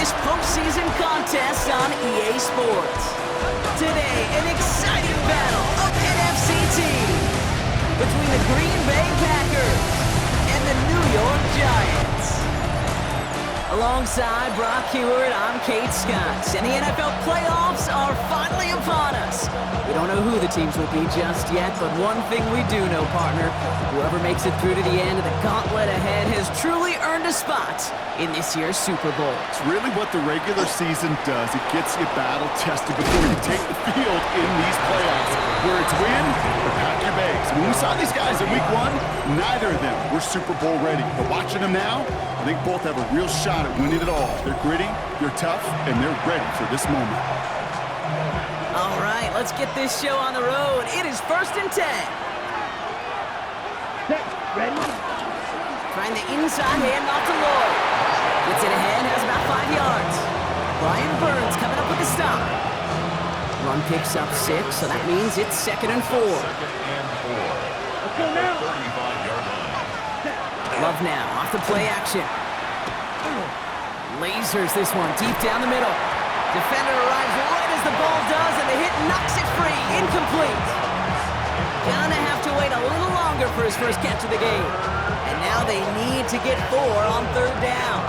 this postseason contest on EA Sports. Today, an exciting battle of NFC teams between the Green Bay Packers and the New York Giants. Alongside Brock Heward, I'm Kate Scott, and the NFL playoffs are finally upon us. We don't know who the teams will be just yet, but one thing we do know, partner, whoever makes it through to the end of the gauntlet ahead has truly earned a spot in this year's Super Bowl. It's really what the regular season does. It gets you battle-tested before you take the field in these playoffs. Where it's win or pack your bags. When we saw these guys in week one, neither of them were Super Bowl ready. But watching them now, I think both have a real shot at winning it all. They're gritty, they're tough, and they're ready for this moment. All right, let's get this show on the road. It is 1st and 10. Set, ready? Trying the inside handoff to Lloyd. Gets it ahead, has about 5 yards. Brian Burns coming up with the stop. Run picks up 6, so that means it's 2nd and 4. Let's go now. Love now, off the play action. Lasers this one deep down the middle. Defender arrives right as the ball does, and the hit knocks it free. Incomplete. Gonna have to wait a little longer for his first catch of the game. And now they need to get 4 on 3rd down.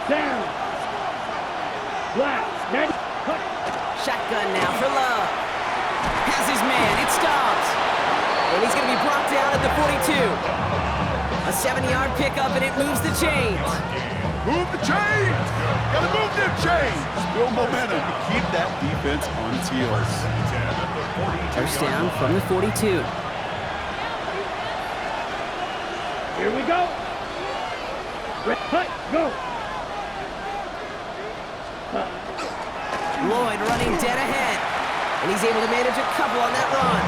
Down. Blast. Ready? Cut. Shotgun now for Love. Has his man. It stops. And he's going to be brought down at the 42. A 7-yard pickup, and it moves the chains. Move the chains! Gotta move them chains! Build momentum to keep that defense on its heels. First down from the 42. Here we go. Cut. Go. Lloyd running dead ahead. And he's able to manage a couple on that run.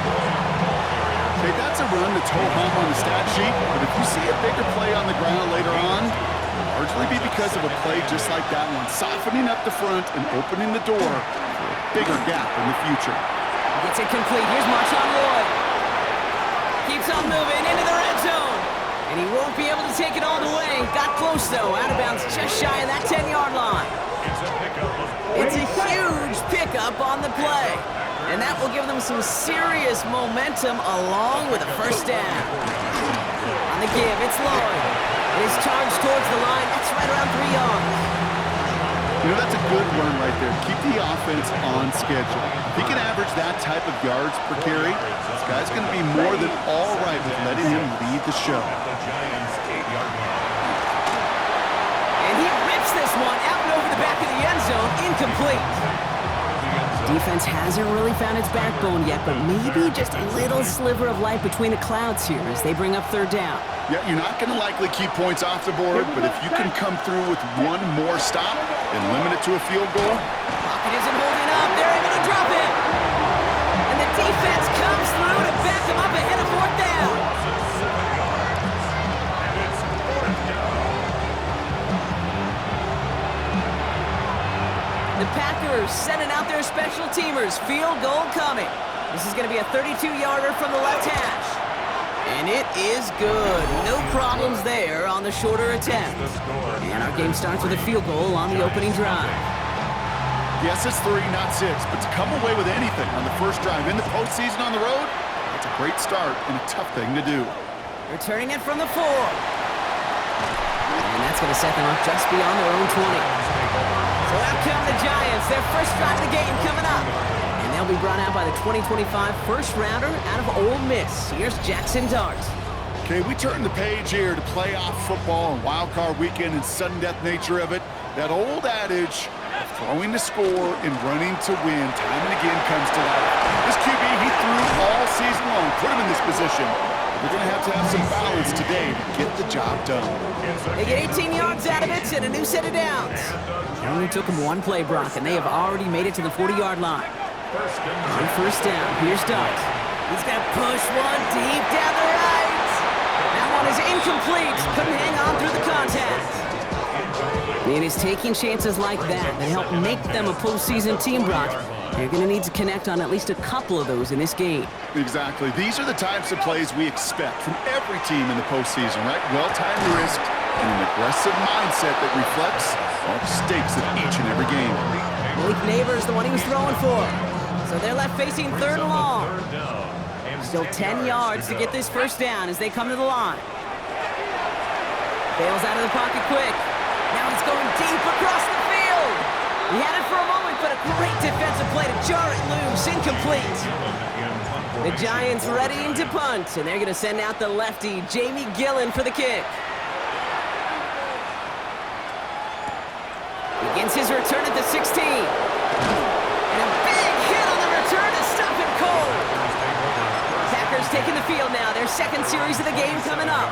Okay, that's a run that's ho-hum on the stat sheet, but if you see a bigger play on the ground later on, it'll largely be because of a play just like that one, softening up the front and opening the door for a bigger gap in the future. Gets it complete. Here's Marshawn Lloyd. Keeps on moving into the red zone. And he won't be able to take it all the way. Got close, though. Out of bounds just shy of that 10-yard line. It's a huge pickup on the play. And that will give them some serious momentum along with a first down. On the give, it's Lloyd. And his charge towards the line, that's right around 3 yards. You know, that's a good run right there. Keep the offense on schedule. If he can average that type of yards per carry, this guy's going to be more than all right with letting him lead the show. And he rips this one out and over the back of the end zone, incomplete. Defense hasn't really found its backbone yet, but maybe just a little sliver of light between the clouds here as they bring up 3rd down. Yeah, you're not going to likely keep points off the board, but if you can come through with one more stop and limit it to a field goal. Pocket isn't holding up. They're able to drop it. And the defense comes through to back them up ahead of 4th down. The Packers sending out their special teamers. Field goal coming. This is going to be a 32-yarder from the left hash. And it is good. No problems there on the shorter attempt. And our game starts with a field goal on the opening drive. Yes, it's 3, not 6, but to come away with anything on the first drive in the postseason on the road, it's a great start and a tough thing to do. Returning it from the 4. And that's going to set them up just beyond their own 20. So out come the Giants, their first drive of the game coming up. And they'll be brought out by the 2025 first-rounder out of Ole Miss. Here's Jackson Dart. Okay, we turn the page here to playoff football and wildcard weekend and sudden death nature of it. That old adage of throwing to score and running to win time and again comes to life. This QB, he threw all season long, put him in this position. They're going to have some balance today to get the job done. They get 18 yards out of it and a new set of downs. It only took them one play, Brock, and they have already made it to the 40-yard line. On first down, here's Dart. He's going to push one deep down the right. That one is incomplete. Couldn't hang on through the contact. And it's taking chances like that that help make them a postseason team, Brock. They're going to need to connect on at least a couple of those in this game. Exactly. These are the types of plays we expect from every team in the postseason, right? Well-timed risk and an aggressive mindset that reflects all the stakes of each and every game. Malik Neighbors, the one he was throwing for. So they're left facing third and long. Still 10 yards to get this first down as they come to the line. Bails out of the pocket quick. Now he's going deep across the field. He had it for a moment, but a great defensive play to jar it loose. Incomplete. The Giants readying to punt, and they're going to send out the lefty, Jamie Gillen, for the kick. Begins his return at the 16. And a big hit on the return to stop him cold. Packers taking the field now. Their second series of the game coming up.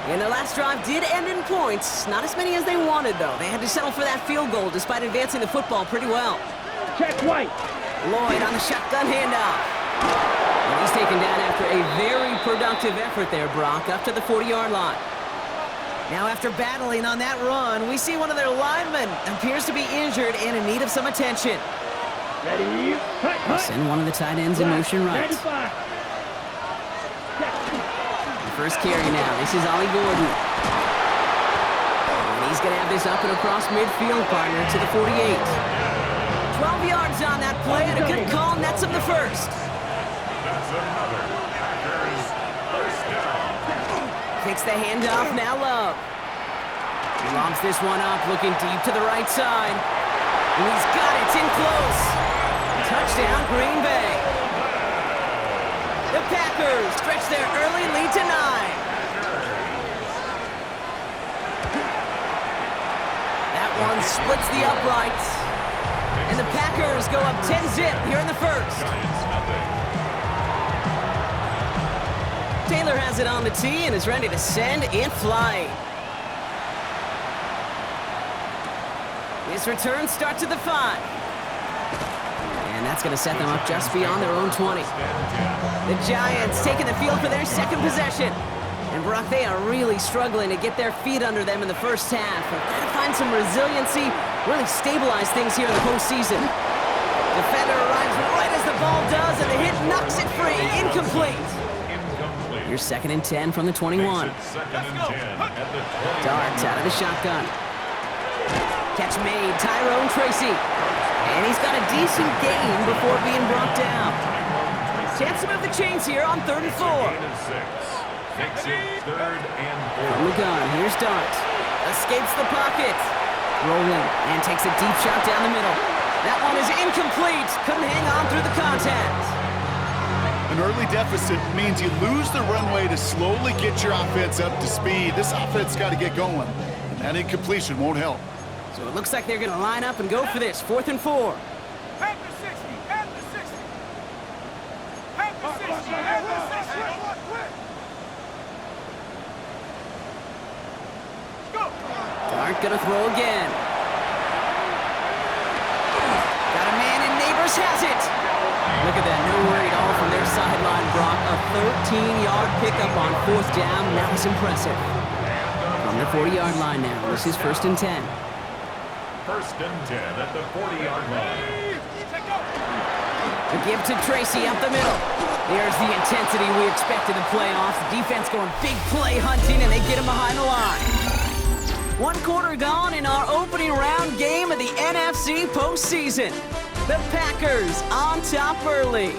And their last drive did end in points. Not as many as they wanted, though. They had to settle for that field goal despite advancing the football pretty well. Check White. Lloyd on the shotgun handoff. And he's taken down after a very productive effort there, Brock, up to the 40-yard line. Now after battling on that run, we see one of their linemen appears to be injured and in need of some attention. Ready? Cut. Send one of the tight ends in motion right. 95. First carry now. This is Ollie Gordon. And he's going to have this up and across midfield, partner, to the 48. 12 yards on that play, and a good call nets him the first. Takes the handoff, now Love. He lobs this one up, looking deep to the right side. And he's got it, it's in close. Touchdown, Green Bay. The Packers stretch their early lead to 9. That one splits the uprights. And the Packers go up 10-zip here in the first. Taylor has it on the tee and is ready to send in flight. His return starts at the 5. And that's going to set them up just beyond their own 20. The Giants taking the field for their second possession. And Brock, they are really struggling to get their feet under them in the first half. They've got to find some resiliency, really stabilize things here in the postseason. Defender arrives right as the ball does, and the hit knocks it free. Incomplete. Here's 2nd and 10 from the 21. Darts out of the shotgun. Catch made, Tyrone Tracy. And he's got a decent gain before being brought down. Chance to move the chains here on 3rd and 4. From the gun, here's Dart. Escapes the pocket. Rolling, and takes a deep shot down the middle. That one is incomplete. Couldn't hang on through the contact. An early deficit means you lose the runway to slowly get your offense up to speed. This offense got to get going, and that incompletion won't help. So it looks like they're going to line up and go for this. 4th and 4. At the 60, at the 60. At the 60, at the 60. Go. Dart going to throw again. Got a man, and Neighbors has it. Look at that, no worry at all from their sideline, Brock. A 13-yard pickup on 4th down. That was impressive. From the 40-yard line now, this is 1st and 10. 1st and 10 at the 40-yard line. The give to Tracy up the middle. There's the intensity we expect in the playoffs. The defense going big play hunting, and they get him behind the line. 1 quarter gone in our opening round game of the NFC postseason. The Packers on top early.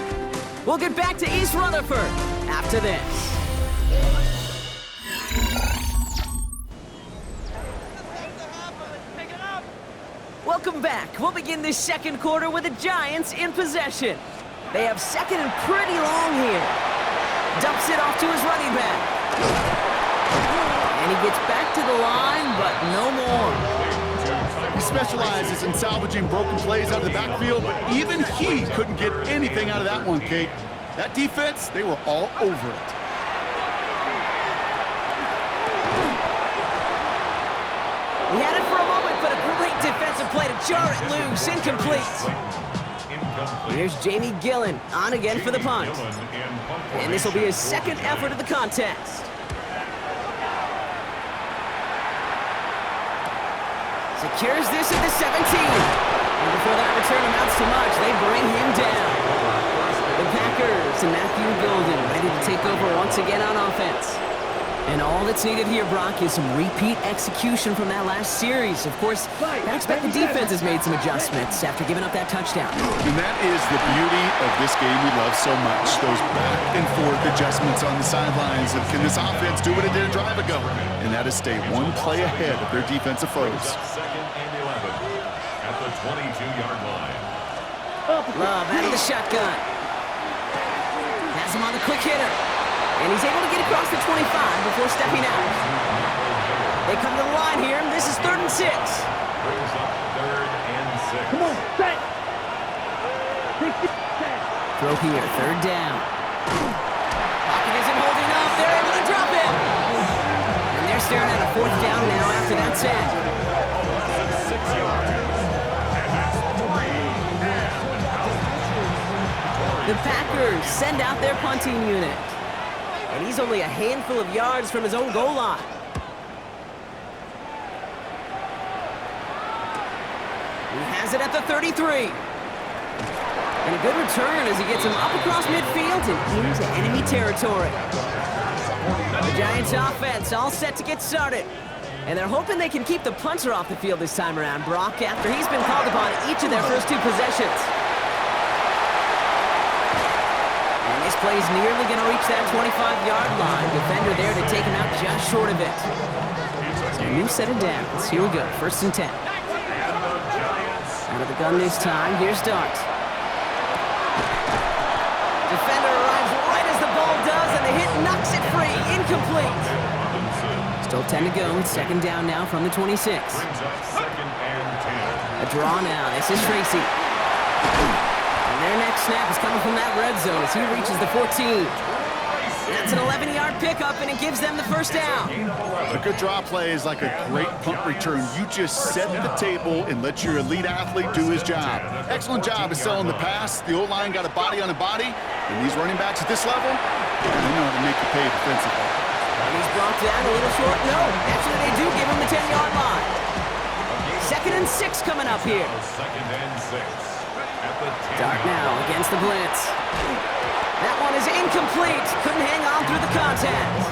We'll get back to East Rutherford after this. Welcome back. We'll begin this second quarter with the Giants in possession. They have 2nd and pretty long here. Dumps it off to his running back. And he gets back to the line, but no more. He specializes in salvaging broken plays out of the backfield, but even he couldn't get anything out of that one, Kate. That defense, they were all over it. He had it for a moment, but a great defensive play to jar it loose. Incomplete. Here's Jamie Gillen on again for the punt. And this will be his 2nd effort of the contest. Secures this at the 17. And before that return amounts to much, they bring him down. The Packers and Matthew Golden ready to take over once again on offense. And all that's needed here, Brock, is some repeat execution from that last series. Of course, I expect the defense has made some adjustments after giving up that touchdown. And that is the beauty of this game we love so much. Those back and forth adjustments on the sidelines. And can this offense do what it did a drive ago? And that is stay one play ahead of their defensive foes. Second and 11 at the 22-yard line. Love out of the shotgun. Has him on the quick hitter. And he's able to get across the 25 before stepping out. They come to the line here. This is 3rd and 6. Brings up 3rd and 6. Come on, set. Throw here, 3rd down. Pocket isn't holding up. They're able to drop him. And they're staring at a 4th down now after that sack. 6 yards. And that's 3 and out. The Packers send out their punting unit. And he's only a handful of yards from his own goal line. He has it at the 33. And a good return as he gets him up across midfield and into enemy territory. The Giants offense all set to get started. And they're hoping they can keep the punter off the field this time around, Brock, after he's been called upon each of their first 2 possessions. This play's nearly going to reach that 25-yard line. Defender there to take him out just short of it. So a new set of downs. Here we go. 1st and 10. Out of the gun this time. Here's Dart. Defender arrives right as the ball does, and the hit knocks it free. Incomplete. Still 10 to go. 2nd down now from the 26. Brings up 2nd and 10. A draw now. This is Tracy. Their next snap is coming from that red zone as he reaches the 14. That's an 11-yard pickup, and it gives them the 1st down. A good draw play is like a great punt return. You just set the table and let your elite athlete do his job. Excellent job of selling the pass. The O-line got a body on a body, and these running backs at this level, they know how to make the pay defensively. And he's brought down a little short. No, actually they do give him the 10-yard line. 2nd and 6 coming up here. 2nd and 6. Dart now against the blitz. That one is incomplete. Couldn't hang on through the contact.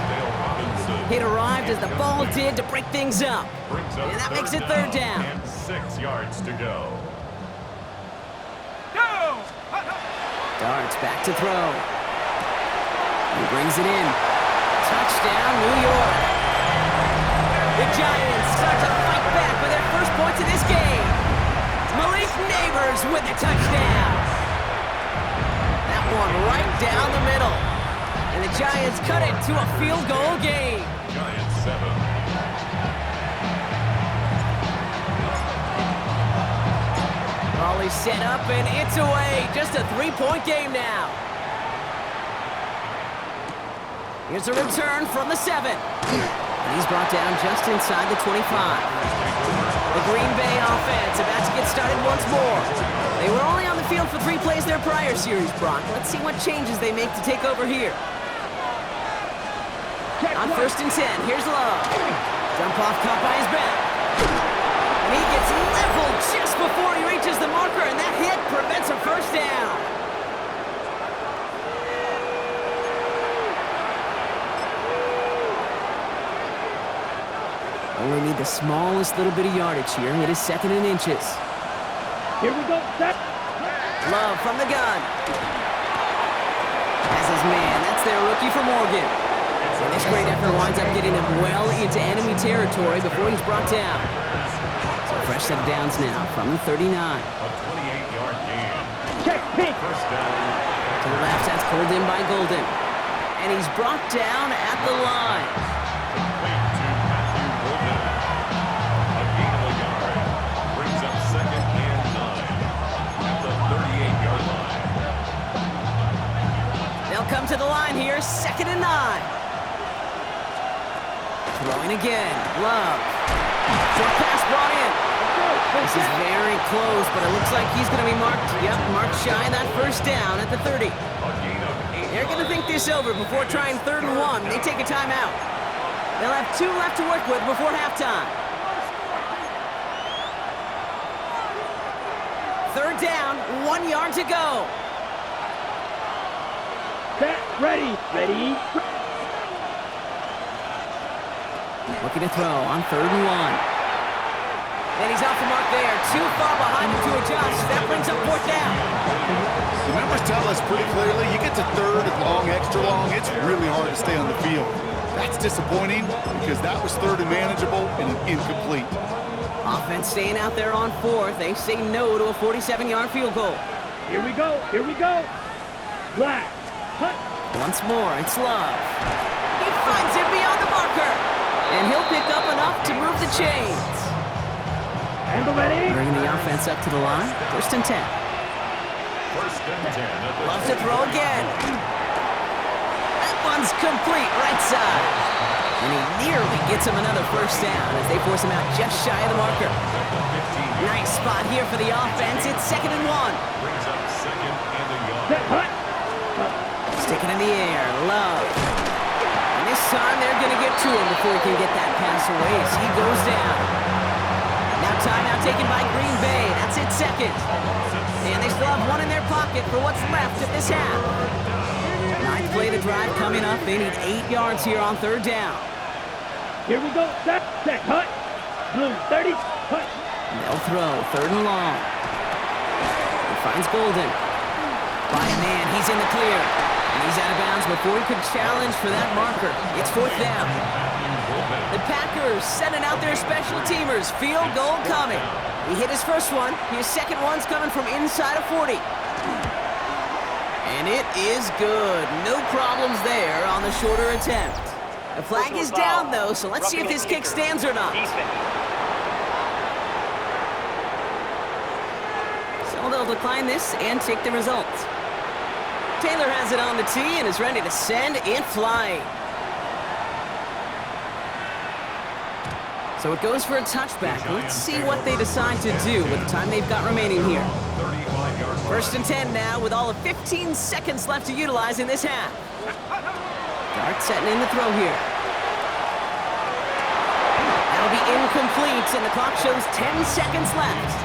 It arrived as the ball did to break things up. And that makes it 3rd down. And 6 yards to go. Dart's back to throw. He brings it in. Touchdown, New York. The Giants start to fight back for their first points of this game. Malik Neighbors with a touchdown. That one right down the middle. And the Giants cut it to a field goal game. Giants 7. Volley set up and it's away. Just a 3-point game now. Here's a return from the 7. And he's brought down just inside the 25. The Green Bay offense about to get started once more. They were only on the field for 3 plays their prior series, Brock. Let's see what changes they make to take over here. On 1st and 10, here's Love. Jump off caught by his back. And he gets leveled just before he reaches the marker, and that hit prevents a 1st down. Only need the smallest little bit of yardage here. It is 2nd and inches. Here we go, set. Love from the gun. Has his man. That's their rookie from Oregon. And this great effort winds up getting him well into enemy territory before he's brought down. So fresh set of downs now from the 39. A 28-yard gain. Check, pick. 1st down. To the left, that's pulled in by Golden. And he's brought down at the line. Complete to Matthew Golden. A gain of a yard. Brings up 2nd and 9 at the 38-yard line. They'll come to the line here, 2nd and 9. Throwing again, Love. Short pass brought in. This is very close, but it looks like he's going to be marked. Yep, marked shy of that 1st down at the 30. A gain of 8 They're going to think this over before trying 3rd and 1. They take a timeout. They'll have 2 left to work with before halftime. third down, 1 yard to go. Set, ready, ready. Looking to throw on 3rd and 1. And he's off the mark there. Too far behind him to adjust. That brings up 4th down. The numbers tell us pretty clearly, you get to 3rd and long, extra long, it's really hard to stay on the field. That's disappointing because that was 3rd and manageable and an incomplete. Offense staying out there on 4th. They say no to a 47-yard field goal. Here we go, here we go. Black, hut. Once more, it's Love. He finds it beyond the marker. And he'll pick up enough to move the chains. Handle ready. Bringing the offense up to the line. 1st and 10. 1st and 10. Loves to throw again. That one's complete, right side. And he nearly gets him another 1st down as they force him out just shy of the marker. Nice spot here for the offense. It's 2nd and 1. Brings up 2nd and a yard. Set, hut. Sticking in the air, Love. And this time they're going to get to him before he can get that pass away as he goes down. Now timeout taken by Green Bay. That's it, 2nd. And they still have 1 in their pocket for what's left of this half. 9th play of the drive coming up. They need 8 yards here on 3rd down. Here we go, set, hut. Blue, 30, hut. They'll throw 3rd and long. He finds Golden. By a man, he's in the clear. And he's out of bounds before he could challenge for that marker. It's 4th down. The Packers sending out their special teamers. Field goal coming. He hit his first one. His second one's coming from inside of 40. And it is good. No problems there on the shorter attempt. The flag is down, though, so let's see if this kick stands or not. So they'll decline this and take the result. Taylor has it on the tee and is ready to send it flying. So it goes for a touchback. Let's see what they decide to do with the time they've got remaining here. 1st and 10 now with all of 15 seconds left to utilize in this half. Dart setting in the throw here. That'll be incomplete, and the clock shows 10 seconds left.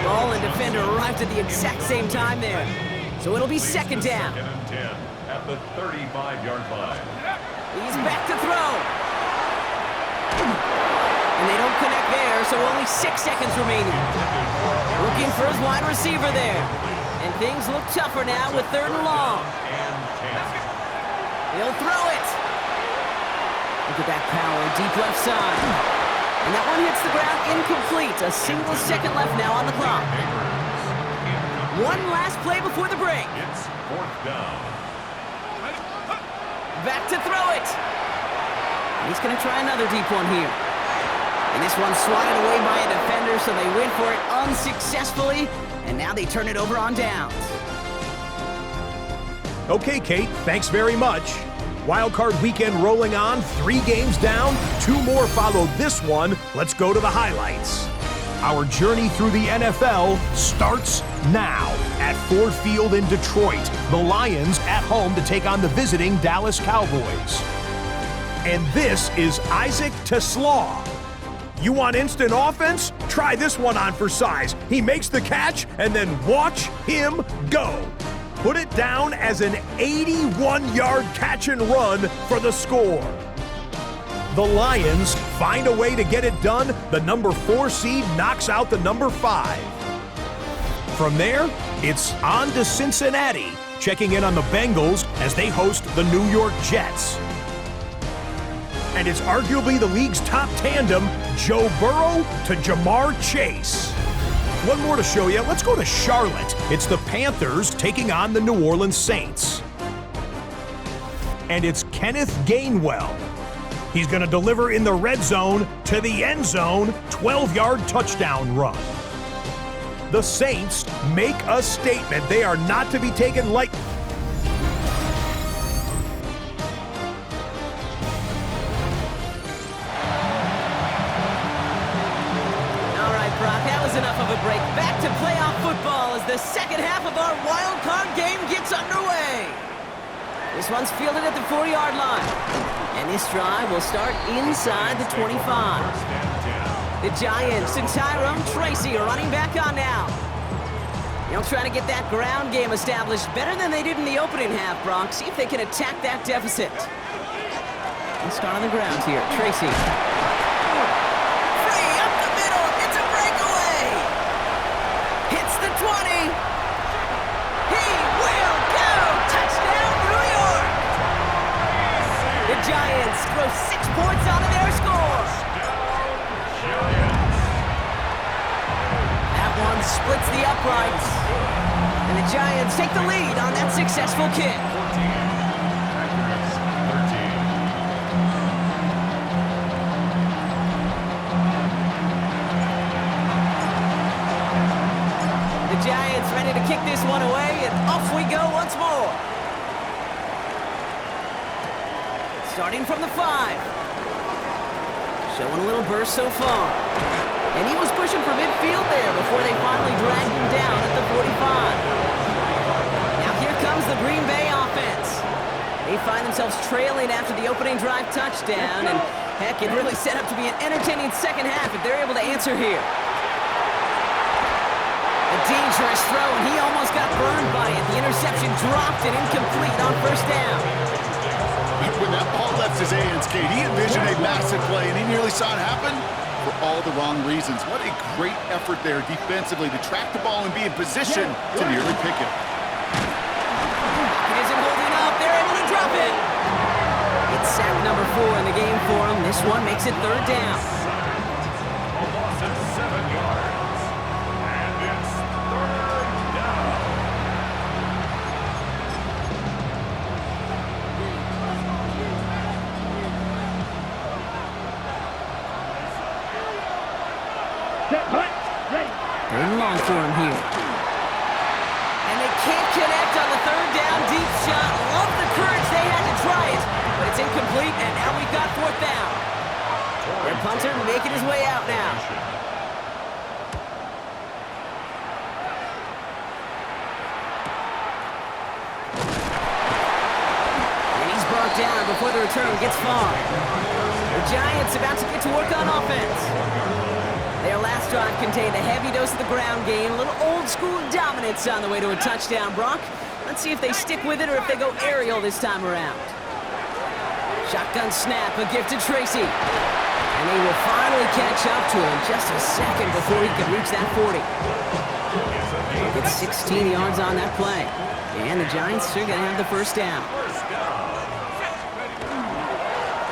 Ball and defender arrived at the exact same time there. So it'll be 2nd down. 2nd and 10 at the 35-yard line. He's back to throw. And they don't connect there, so only 6 seconds remaining. Looking for his wide receiver there. And things look tougher now with 3rd and long. He'll throw it. Look at that power, deep left side. And that one hits the ground incomplete. A single second left now on the clock. One last play before the break. It's 4th down. Back to throw it. He's going to try another deep one here. And this one's swatted away by a defender, so they went for it unsuccessfully. And now they turn it over on downs. Okay, Kate, thanks very much. Wildcard weekend rolling on, 3 games down, 2 more follow this one. Let's go to the highlights. Our journey through the NFL starts now at Ford Field in Detroit. The Lions at home to take on the visiting Dallas Cowboys. And this is Isaac Teslaw. You want instant offense? Try this one on for size. He makes the catch and then watch him go. Put it down as an 81-yard catch and run for the score. The Lions find a way to get it done. The number 4 seed knocks out the number 5. From there, it's on to Cincinnati, checking in on the Bengals as they host the New York Jets. And it's arguably the league's top tandem, Joe Burrow to Jamar Chase. One more to show you. Let's go to Charlotte. It's the Panthers taking on the New Orleans Saints. And it's Kenneth Gainwell. He's going to deliver in the red zone to the end zone, 12-yard touchdown run. The Saints make a statement. They are not to be taken lightly. Enough of a break. Back to playoff football as the second half of our wild card game gets underway. This one's fielded at the 4-yard line. And this drive will start inside the 25. The Giants and Tyrone Tracy are running back on now. They'll try to get that ground game established better than they did in the opening half, Brock. See if they can attack that deficit. Let's start on the ground here. Tracy. Free up the middle. It's a breakaway. Hits the 20. He will go. Touchdown, New York. The Giants throw 6 points onto their score. That one splits the uprights. And the Giants take the lead on that successful kick. The Giants ready to kick this one away, and off we go once more. Starting from the 5. Showing a little burst so far. And he was pushing for midfield there before they finally dragged him down at the 45. Now here comes the Green Bay offense. They find themselves trailing after the opening drive touchdown, and heck, it really set up to be an entertaining second half if they're able to answer here. A dangerous throw, and he almost got burned by it. The interception dropped and incomplete on first down. When that ball left his hands, Kate, he envisioned a massive play, and he nearly saw it happen for all the wrong reasons. What a great effort there defensively to track the ball and be in position to nearly pick it. It isn't holding up. They're able to drop it. It's sack number 4 in the game for him. This one makes it third down. A loss of 7 yards. And it's third down. Set, hut, ready. Third and long for him here. And they can't connect on the third down deep shot. Love the courage they had to try it, but it's incomplete, and now we've got fourth down. Their punter making his way out now. And he's brought down before the return gets far. The Giants about to get to work on offense. Their last drive contained a heavy dose of the ground game, a little old-school dominance on the way to a touchdown, Brock. Let's see if they stick with it or if they go aerial this time around. Shotgun snap, a gift to Tracy. And they will finally catch up to him just a second before he can reach that 40. Gets 16 yards on that play. And the Giants are going to have the first down.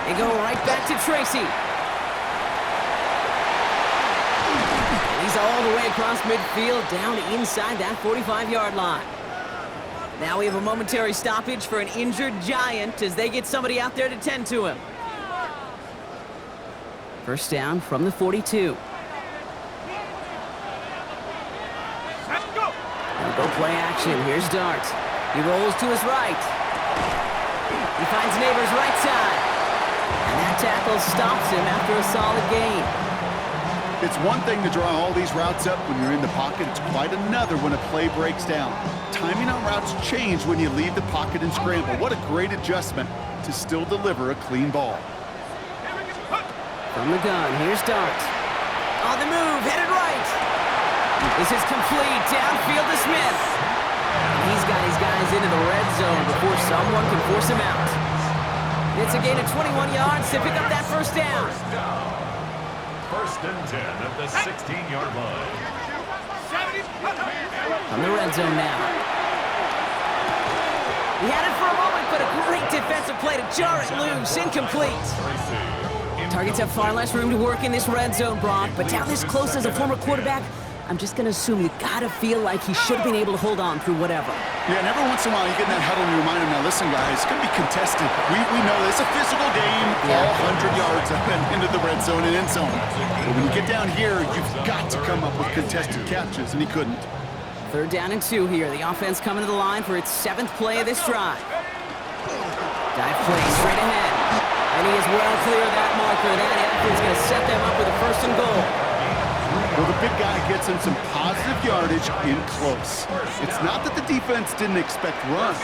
They go right back to Tracy. He's all the way across midfield, down inside that 45-yard line. Now we have a momentary stoppage for an injured Giant as they get somebody out there to tend to him. First down from the 42. They'll go play action. Here's Dart. He rolls to his right. He finds Neighbors right side. And that tackle stops him after a solid gain. It's one thing to draw all these routes up when you're in the pocket. It's quite another when a play breaks down. Timing on routes change when you leave the pocket and scramble. What a great adjustment to still deliver a clean ball. From the gun, here's Dart. On the move, headed right. This is complete, downfield to Smith. And he's got his guys into the red zone before someone can force him out. It's a gain of 21 yards to pick up that first down. First and 10 at the 16-yard line. From the red zone now. He had it for a moment, but a great defensive play to jar it loose. Incomplete. Targets have far less room to work in this red zone, Brock, but down this close as a former quarterback, I'm just going to assume you got to feel like he should have been able to hold on through whatever. Yeah, and every once in a while you get in that huddle and you remind him, now listen guys, it's going to be contested. We know it's a physical game, all 100 yards up and into the red zone and end zone. But when you get down here, you've got to come up with contested catches, and he couldn't. Third down and 2 here. The offense coming to the line for its 7th play of this drive. Dive play straight ahead. And he is well clear of that marker. That effort is going to set them up with a first and goal. Well, the big guy gets him some positive yardage in close. It's not that the defense didn't expect run.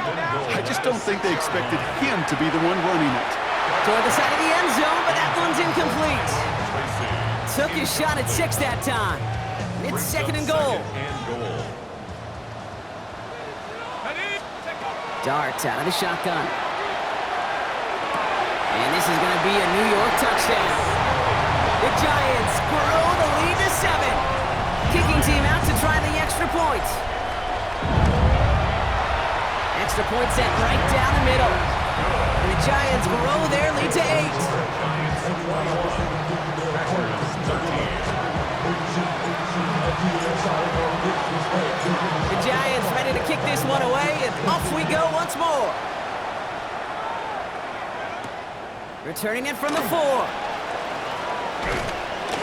I just don't think they expected him to be the one running it. Toward the side of the end zone, but that one's incomplete. Took his shot at 6 that time. It's second and goal. Darts out of the shotgun. And this is going to be a New York touchdown. The Giants grow the lead to 7. Kicking team out to try the extra point. Extra point set right down the middle. And the Giants grow their lead to 8. The Giants ready to kick this one away, and off we go once more. Returning it from the 4.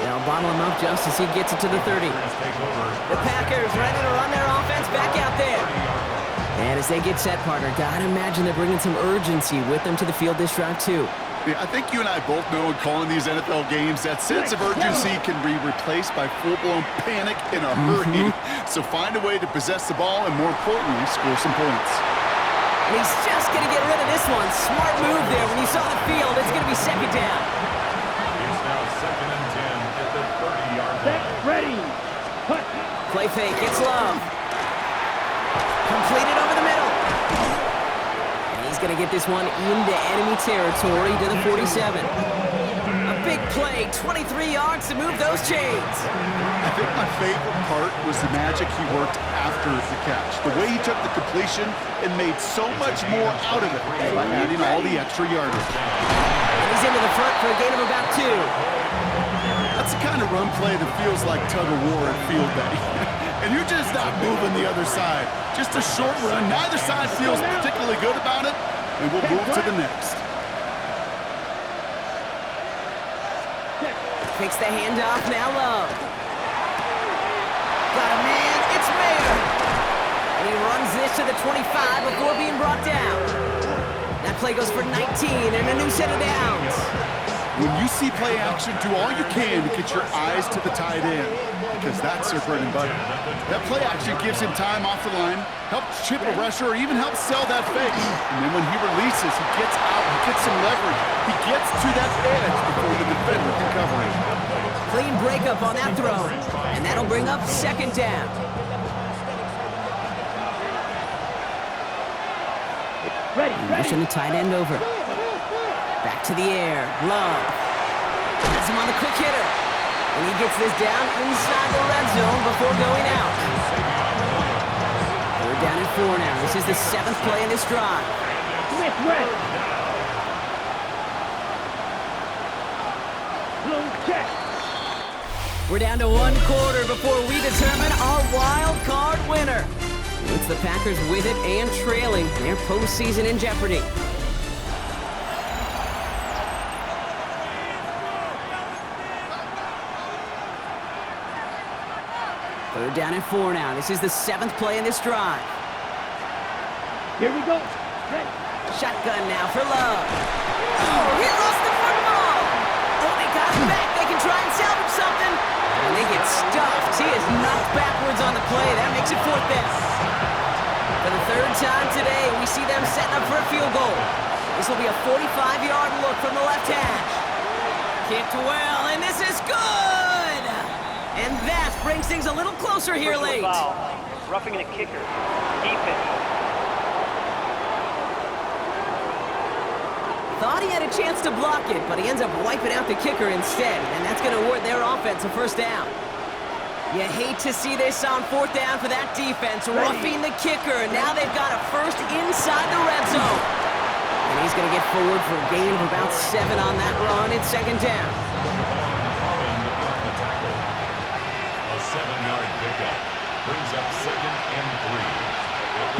They'll bottle him up just as he gets it to the 30. The Packers ready to run their offense back out there. And as they get set, partner, gotta imagine they're bringing some urgency with them to the field this drive, too. Yeah, I think you and I both know in calling these NFL games, that sense of urgency can be replaced by full-blown panic in a hurry. So find a way to possess the ball and, more importantly, score some points. And he's just going to get rid of this one. Smart move there. When you saw the field, it's going to be second down. It's now 2nd and 10 at the 30-yard line. Set, ready, cut. Play fake, it's Love. Completed over the middle. And he's going to get this one into enemy territory to the 47. A big play, 23 yards to move those chains. I think my favorite part was the magic he worked after the catch. The way he took the completion and made so much more out of it by adding all the extra yardage. And he's into the front for a gain of about 2. That's the kind of run play that feels like tug-of-war at field day. And you're just not moving the other side. Just a short run. Neither side feels particularly good about it, and we'll move to the next. Takes the handoff, now Love. Got a man, it's Mayer. And he runs this to the 25 before being brought down. That play goes for 19 and a new set of downs. When you see play action, do all you can to get your eyes to the tight end, because that's their bread and butter. That play action gives him time off the line, helps chip a rusher, or even helps sell that fake. And then when he releases, he gets out, he gets some leverage. He gets to that edge before the defender can cover him. Clean breakup on that throw, and that'll bring up second down. Pushing the tight end over. Back to the air. Love. Has him on the quick hitter. And he gets this down inside the red zone before going out. 3rd down and 4 now. This is the 7th play in this drive. Smith, red. Blue, check. We're down to 1 quarter before we determine our wild card winner. It's the Packers with it and trailing. Their postseason in jeopardy. Third down and 4 now. This is the 7th play in this drive. Here we go. Ready. Shotgun now for Love. Oh, he lost the football. Oh, they got him back. They can try and salvage something. And they get stuffed. He is knocked backwards on the play. That makes it 4th down. For the 3rd time today, we see them setting up for a field goal. This will be a 45-yard look from the left hash. Kicked well, and this is good! And that brings things a little closer here late. Foul. Roughing the kicker. Defense. Thought he had a chance to block it, but he ends up wiping out the kicker instead, and that's going to award their offense a 1st down. You hate to see this on 4th down for that defense, roughing the kicker. Now they've got a 1st inside the red zone. And he's going to get forward for a gain of about 7 on that run. It's 2nd down. A 7-yard pickup brings up 2nd and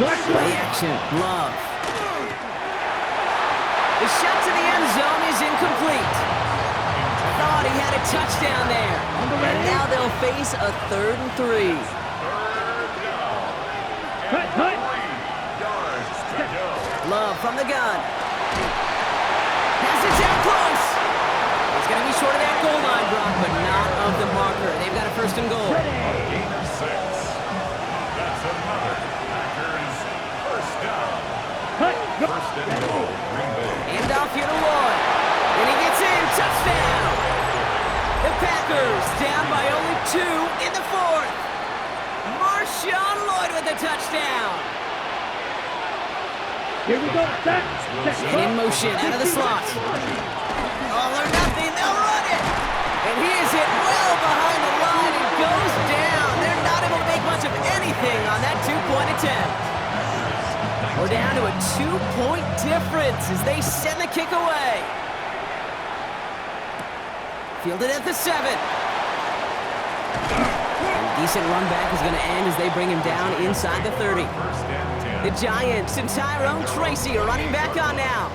3. Play action, Love. The shot to the end zone is incomplete. Thought he had a touchdown there. And now they'll face a 3rd and 3. Cut, cut. Love from the gun. Pass it down close. It's going to be short of that goal line, Brock, but not of the marker. They've got a 1st and goal. Gain of 6. That's another Packers 1st down. Cut. 1st and goal. Green Bay. Hand off here to Lloyd. And he gets in. Touchdown. The Packers down by only 2 in the 4th. Marshawn Lloyd with a touchdown. Here we go. Set. And in motion, out of the slot. All or nothing, they'll run it. And he is hit well behind the line and goes down. They're not able to make much of anything on that two-point attempt. We're down to a 2-point difference as they send the kick away. Fielded at the 7. And decent run back is going to end as they bring him down inside the 30. The Giants and Tyrone Tracy are running back on now.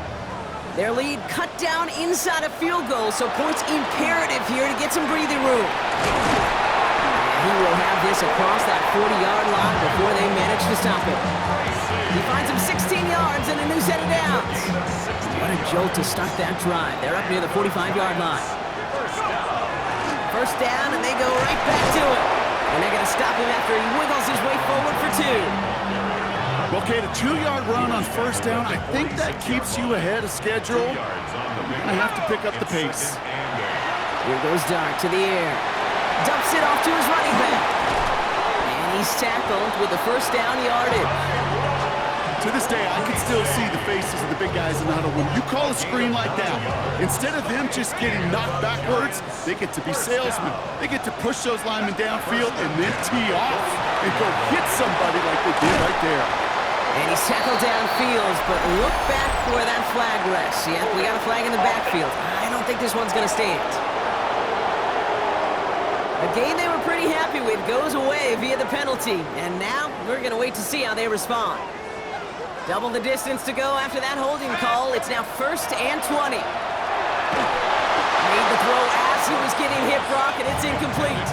Their lead cut down inside a field goal, so points imperative here to get some breathing room. And he will have this across that 40-yard line before they manage to stop it. He finds him 16 yards and a new set of downs. What a jolt to start that drive. They're up near the 45-yard line. First down, and they go right back to it. And they're going to stop him after he wiggles his way forward for 2. Okay, the 2-yard run on first down, I think that keeps you ahead of schedule. I have to pick up the pace. Here goes Dart to the air. Dumps it off to his running back. And he's tackled with the first down yardage. To this day, I can still see the faces of the big guys in the huddle. When you call a screen like that, instead of them just getting knocked backwards, they get to be salesmen. They get to push those linemen downfield and then tee off and go hit somebody like they did right there. And he's tackled downfield, but look back where that flag rests. Yeah, we got a flag in the backfield. I don't think this one's going to stand. A game they were pretty happy with goes away via the penalty. And now we're going to wait to see how they respond. Double the distance to go after that holding call. It's now 1st and 20. Made the throw as he was getting hit, Brock, and it's incomplete.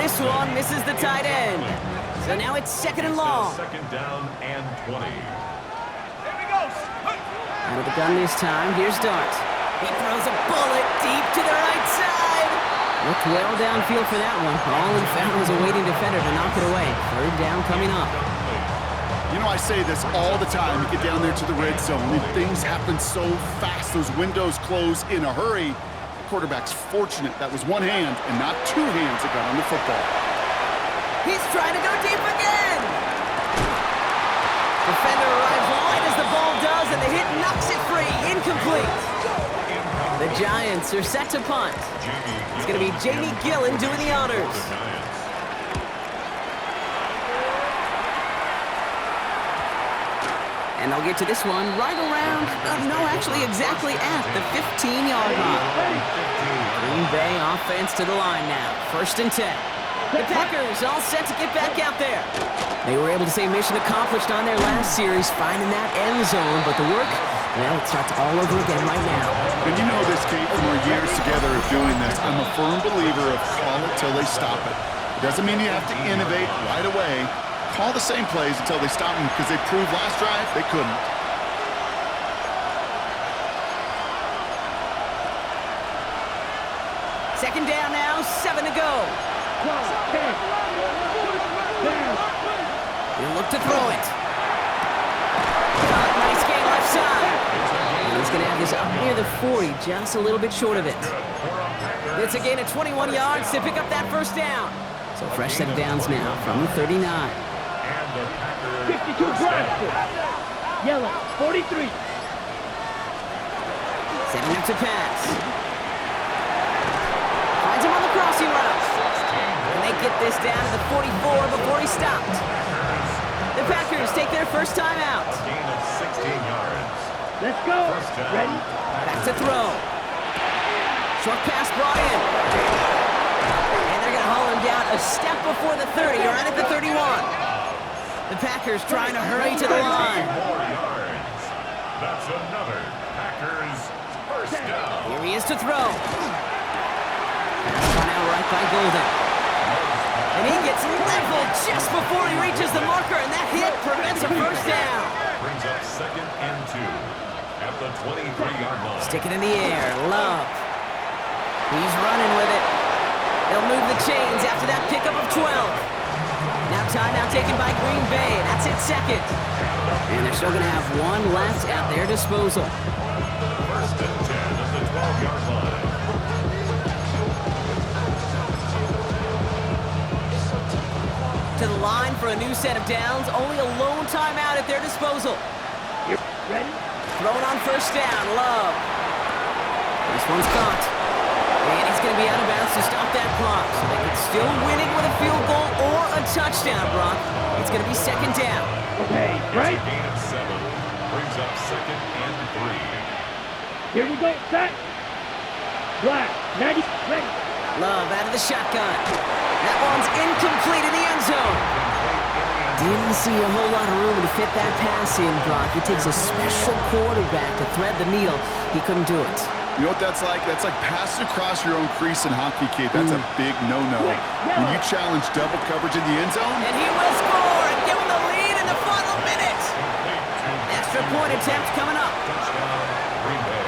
This one misses the tight end. So now it's 2nd and long. 2nd down and 20. There we go. Out of the gun this time, here's Dart. He throws a bullet deep to the right side. Looked well downfield for that one. All he found was a waiting defender to knock it away. 3rd down coming up. You know, I say this all the time. You get down there to the red zone, and things happen so fast. Those windows close in a hurry. The quarterback's fortunate that was one hand and not 2 hands that got on the football. He's trying to go deep again. Defender arrives right as the ball does, and the hit knocks it free. Incomplete. The Giants are set to punt. It's going to be Jamie Gillen doing the honors. And they'll get to this one right around, actually exactly at the 15-yard line. Green Bay offense to the line now. 1st and 10. The Packers all set to get back out there. They were able to say mission accomplished on their last series, finding that end zone, but the work, well, it starts all over again right now. And you know this, Kate, from our years together of doing this, I'm a firm believer of call it till they stop it. It doesn't mean you have to innovate right away. Call the same plays until they stop them, because they proved last drive they couldn't. Second down now, 7 to go. He'll look to throw it. Nice game left side. And he's going to have this up near the 40, just a little bit short of it. It's a gain of 21 yards to pick up that first down. So fresh set of downs now from the 39. 52 drafted. Yellow, 43. Setting up to pass. Finds him on the crossing route. And they get this down to the 44 before he stopped. The Packers take their first time out. Gain of 16 yards. Let's go. Ready? Back to throw. Short pass brought in. And they're going to haul him down a step before the 30, or right at the 31. The Packers trying to hurry to the line. 4 yards. That's another Packers first down. Here he is to throw. Pass run out right by Golden. And he gets leveled just before he reaches the marker, and that hit prevents a first down. Brings up 2nd and 2 at the 23-yard line. Stick it in the air. Love. He's running with it. They'll move the chains after that pickup of 12. Now timeout taken by Green Bay. That's it, 2nd. And they're still going to have one left at their disposal. 1st and 10 at the 12-yard line. To the line for a new set of downs. Only a lone timeout at their disposal. Ready? Throwing on first down, Love. This one's caught. And he's going to be out of bounds to stop that clock. So they can still win it with a field goal or a touchdown, Brock. It's going to be second down. Okay, right? Gain of 7. Brings up second and 3. Here we go, set. Black, 90, ready. Love out of the shotgun. That one's incomplete in the end zone. Didn't see a whole lot of room to fit that pass in, Brock. It takes a special quarterback to thread the needle. He couldn't do it. You know what that's like? That's like passing across your own crease in hockey, kid. That's a big no-no. When you challenge double coverage in the end zone. And he will score and give him the lead in the final minute. Extra point attempt coming up. Touchdown, Green Bay.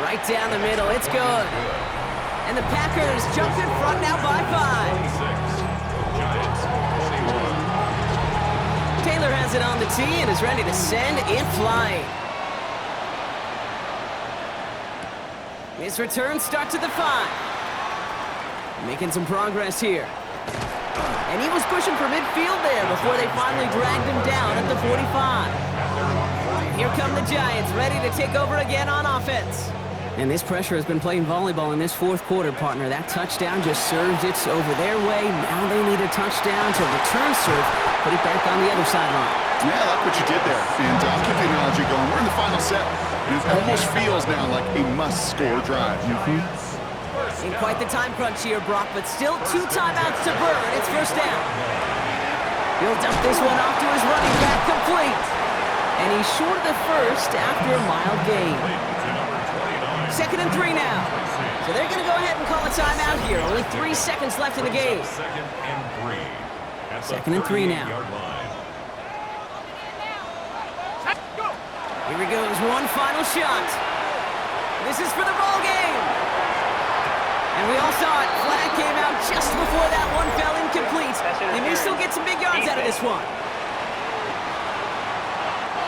Right down the middle. It's good. And the Packers jump in front now by 5. 26. Giants, 21. Taylor has it on the tee and is ready to send it flying. His return starts at the 5. Making some progress here. And he was pushing for midfield there before they finally dragged him down at the 45. Here come the Giants, ready to take over again on offense. And this pressure has been playing volleyball in this fourth quarter, partner. That touchdown just served it over their way. Now they need a touchdown to return serve, put it back on the other sideline. Yeah, I like what you did there. And I'll keep the analogy going. We're in the final set. It almost feels now like a must-score drive. In quite the time crunch here, Brock, but still 2 timeouts to burn. It's first down. He'll dump this one off to his running back, complete. And he's short of the first after a mild gain. Second and 3 now. So they're going to go ahead and call a timeout here. Only 3 seconds left in the game. Second and 3. At the Second and 3 now. 38-yard line. Here he goes, one final shot. This is for the ball game. And we all saw it. Flag came out just before that one fell incomplete. They may still get some big yards out of this one.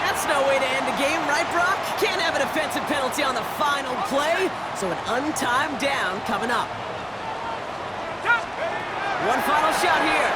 That's no way to end the game, right, Brock? Can't have an offensive penalty on the final play, so an untimed down coming up. One final shot here.